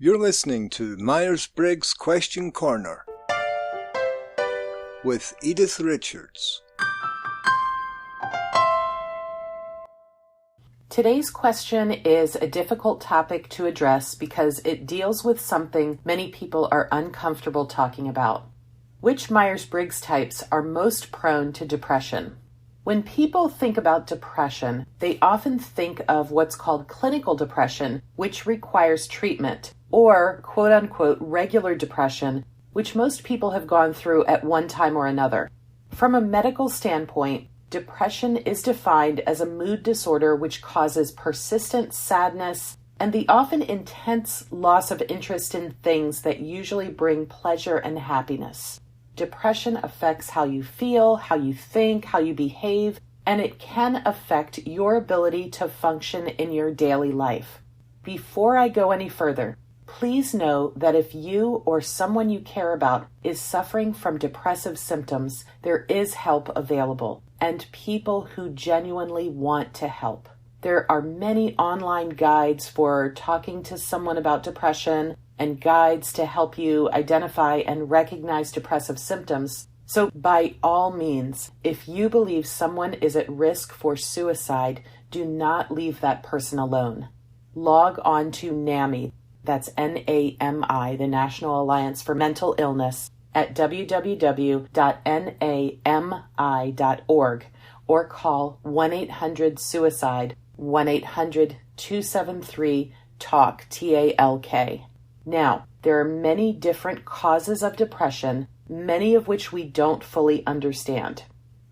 You're listening to Myers-Briggs Question Corner with Edythe Richards. Today's question is a difficult topic to address because it deals with something many people are uncomfortable talking about. Which Myers-Briggs types are most prone to depression? When people think about depression, they often think of what's called clinical depression, which requires treatment, or quote-unquote regular depression, which most people have gone through at one time or another. From a medical standpoint, depression is defined as a mood disorder which causes persistent sadness and the often intense loss of interest in things that usually bring pleasure and happiness. Depression affects how you feel, how you think, how you behave, and it can affect your ability to function in your daily life. Before I go any further, please know that if you or someone you care about is suffering from depressive symptoms, there is help available and people who genuinely want to help. There are many online guides for talking to someone about depression and guides to help you identify and recognize depressive symptoms. So by all means, if you believe someone is at risk for suicide, do not leave that person alone. Log on to NAMI, that's NAMI, the National Alliance for Mental Illness, at www.nami.org or call 1-800-SUICIDE, 1-800-273-TALK, T-A-L-K. Now, there are many different causes of depression, many of which we don't fully understand.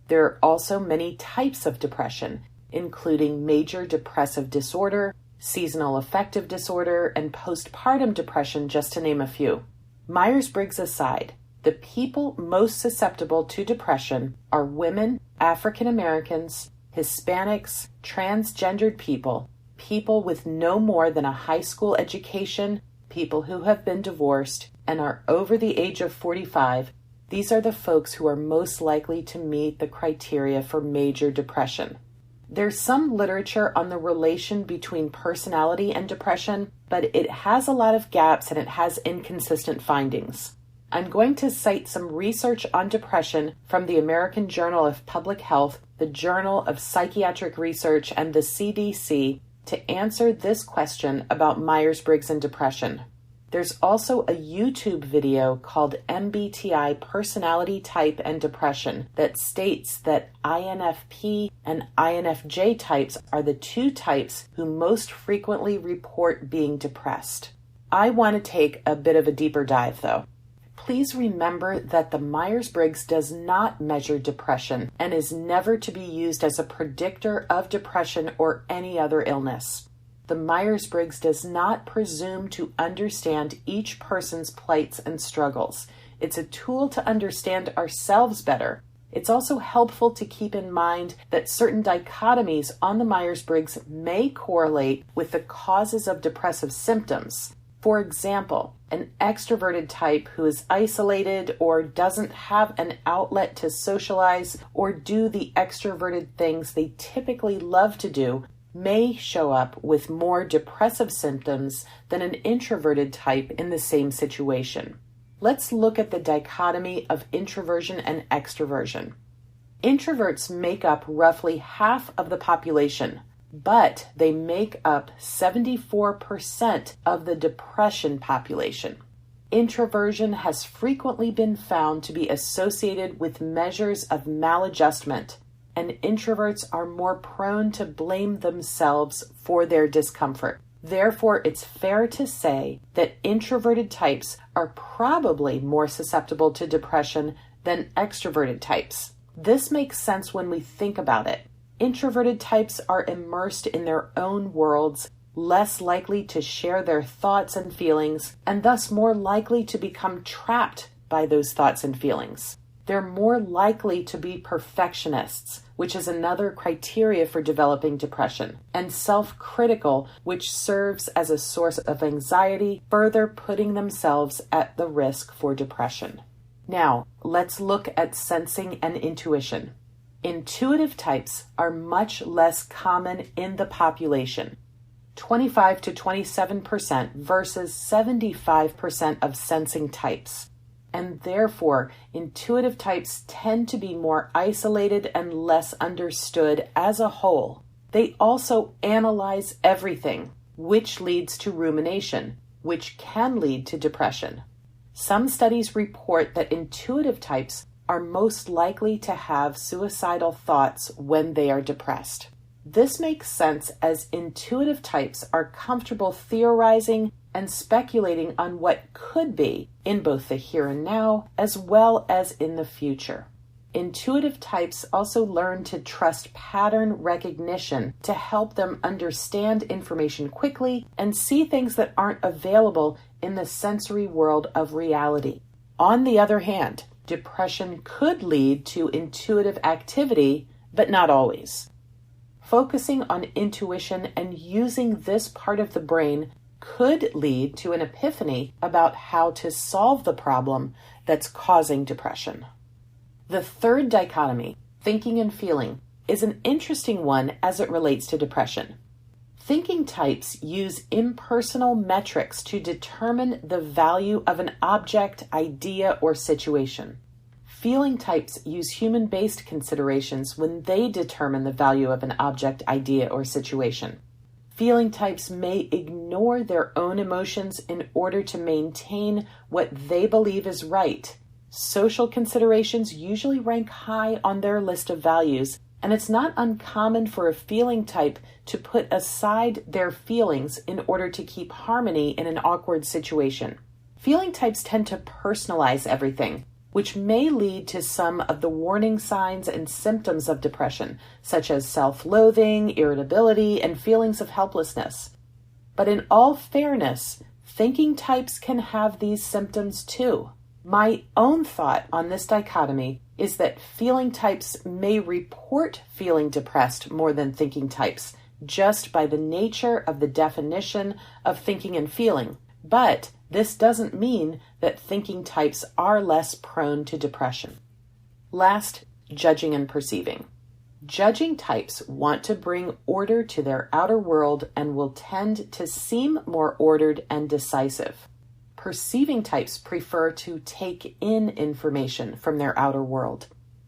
There are also many types of depression, including major depressive disorder, seasonal affective disorder, and postpartum depression, just to name a few. Myers-Briggs aside, the people most susceptible to depression are women, African Americans, Hispanics, transgendered people, people with no more than a high school education, people who have been divorced and are over the age of 45. These are the folks who are most likely to meet the criteria for major depression. There's some literature on the relation between personality and depression, but it has a lot of gaps and it has inconsistent findings. I'm going to cite some research on depression from the American Journal of Public Health, the Journal of Psychiatric Research, and the CDC to answer this question about Myers-Briggs and depression. There's also a YouTube video called MBTI Personality Type and Depression that states that INFP and INFJ types are the two types who most frequently report being depressed. I want to take a bit of a deeper dive though. Please remember that the Myers-Briggs does not measure depression and is never to be used as a predictor of depression or any other illness. The Myers-Briggs does not presume to understand each person's plights and struggles. It's a tool to understand ourselves better. It's also helpful to keep in mind that certain dichotomies on the Myers-Briggs may correlate with the causes of depressive symptoms. For example, an extroverted type who is isolated or doesn't have an outlet to socialize or do the extroverted things they typically love to do may show up with more depressive symptoms than an introverted type in the same situation. Let's look at the dichotomy of introversion and extroversion. Introverts make up roughly half of the population, but they make up 74% of the depression population. Introversion has frequently been found to be associated with measures of maladjustment, and introverts are more prone to blame themselves for their discomfort. Therefore, it's fair to say that introverted types are probably more susceptible to depression than extroverted types. This makes sense when we think about it. Introverted types are immersed in their own worlds, less likely to share their thoughts and feelings, and thus more likely to become trapped by those thoughts and feelings. They're more likely to be perfectionists, which is another criteria for developing depression, and self-critical, which serves as a source of anxiety, further putting themselves at the risk for depression. Now, let's look at sensing and intuition. Intuitive types are much less common in the population. 25 to 27% versus 75% of sensing types. And therefore, intuitive types tend to be more isolated and less understood as a whole. They also analyze everything, which leads to rumination, which can lead to depression. Some studies report that intuitive types are most likely to have suicidal thoughts when they are depressed. This makes sense as intuitive types are comfortable theorizing and speculating on what could be in both the here and now as well as in the future. Intuitive types also learn to trust pattern recognition to help them understand information quickly and see things that aren't available in the sensory world of reality. On the other hand, depression could lead to intuitive activity, but not always. Focusing on intuition and using this part of the brain could lead to an epiphany about how to solve the problem that's causing depression. The third dichotomy, thinking and feeling, is an interesting one as it relates to depression. Thinking types use impersonal metrics to determine the value of an object, idea, or situation. Feeling types use human-based considerations when they determine the value of an object, idea, or situation. Feeling types may ignore their own emotions in order to maintain what they believe is right. Social considerations usually rank high on their list of values, and it's not uncommon for a feeling type to put aside their feelings in order to keep harmony in an awkward situation. Feeling types tend to personalize everything, which may lead to some of the warning signs and symptoms of depression, such as self-loathing, irritability, and feelings of helplessness. But in all fairness, thinking types can have these symptoms too. My own thought on this dichotomy is that feeling types may report feeling depressed more than thinking types, just by the nature of the definition of thinking and feeling. But this doesn't mean that thinking types are less prone to depression. Last, judging and perceiving. Judging types want to bring order to their outer world and will tend to seem more ordered and decisive. Perceiving types prefer to take in information from their outer world.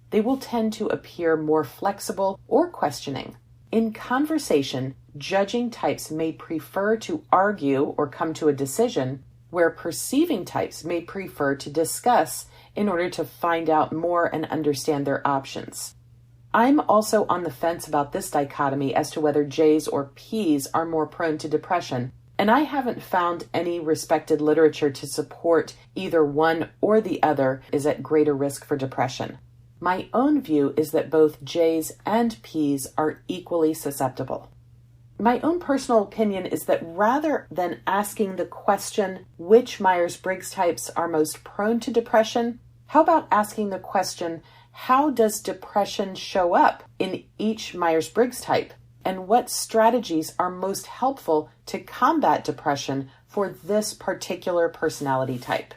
They will tend to appear more flexible or questioning. In conversation, judging types may prefer to argue or come to a decision, where perceiving types may prefer to discuss in order to find out more and understand their options. I'm also on the fence about this dichotomy as to whether J's or P's are more prone to depression, and I haven't found any respected literature to support either one or the other is at greater risk for depression. My own view is that both J's and P's are equally susceptible. My own personal opinion is that rather than asking the question which Myers-Briggs types are most prone to depression, how about asking the question, how does depression show up in each Myers-Briggs type? And what strategies are most helpful to combat depression for this particular personality type?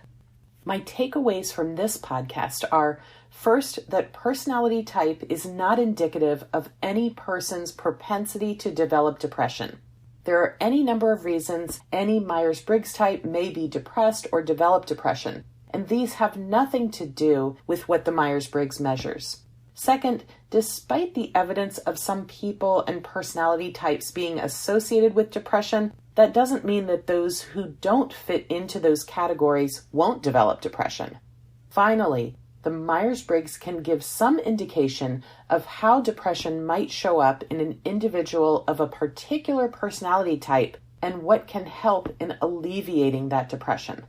My takeaways from this podcast are, first, that personality type is not indicative of any person's propensity to develop depression. There are any number of reasons any Myers-Briggs type may be depressed or develop depression, and these have nothing to do with what the Myers-Briggs measures. Second, despite the evidence of some people and personality types being associated with depression, that doesn't mean that those who don't fit into those categories won't develop depression. Finally, the Myers-Briggs can give some indication of how depression might show up in an individual of a particular personality type and what can help in alleviating that depression.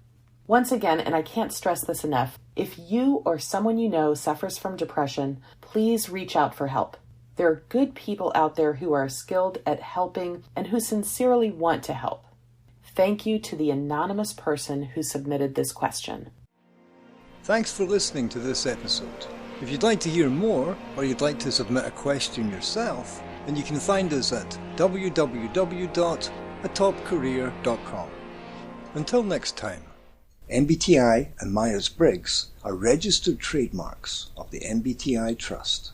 Once again, and I can't stress this enough, if you or someone you know suffers from depression, please reach out for help. There are good people out there who are skilled at helping and who sincerely want to help. Thank you to the anonymous person who submitted this question. Thanks for listening to this episode. If you'd like to hear more, or you'd like to submit a question yourself, then you can find us at www.atopcareer.com. Until next time. MBTI and Myers-Briggs are registered trademarks of the MBTI Trust.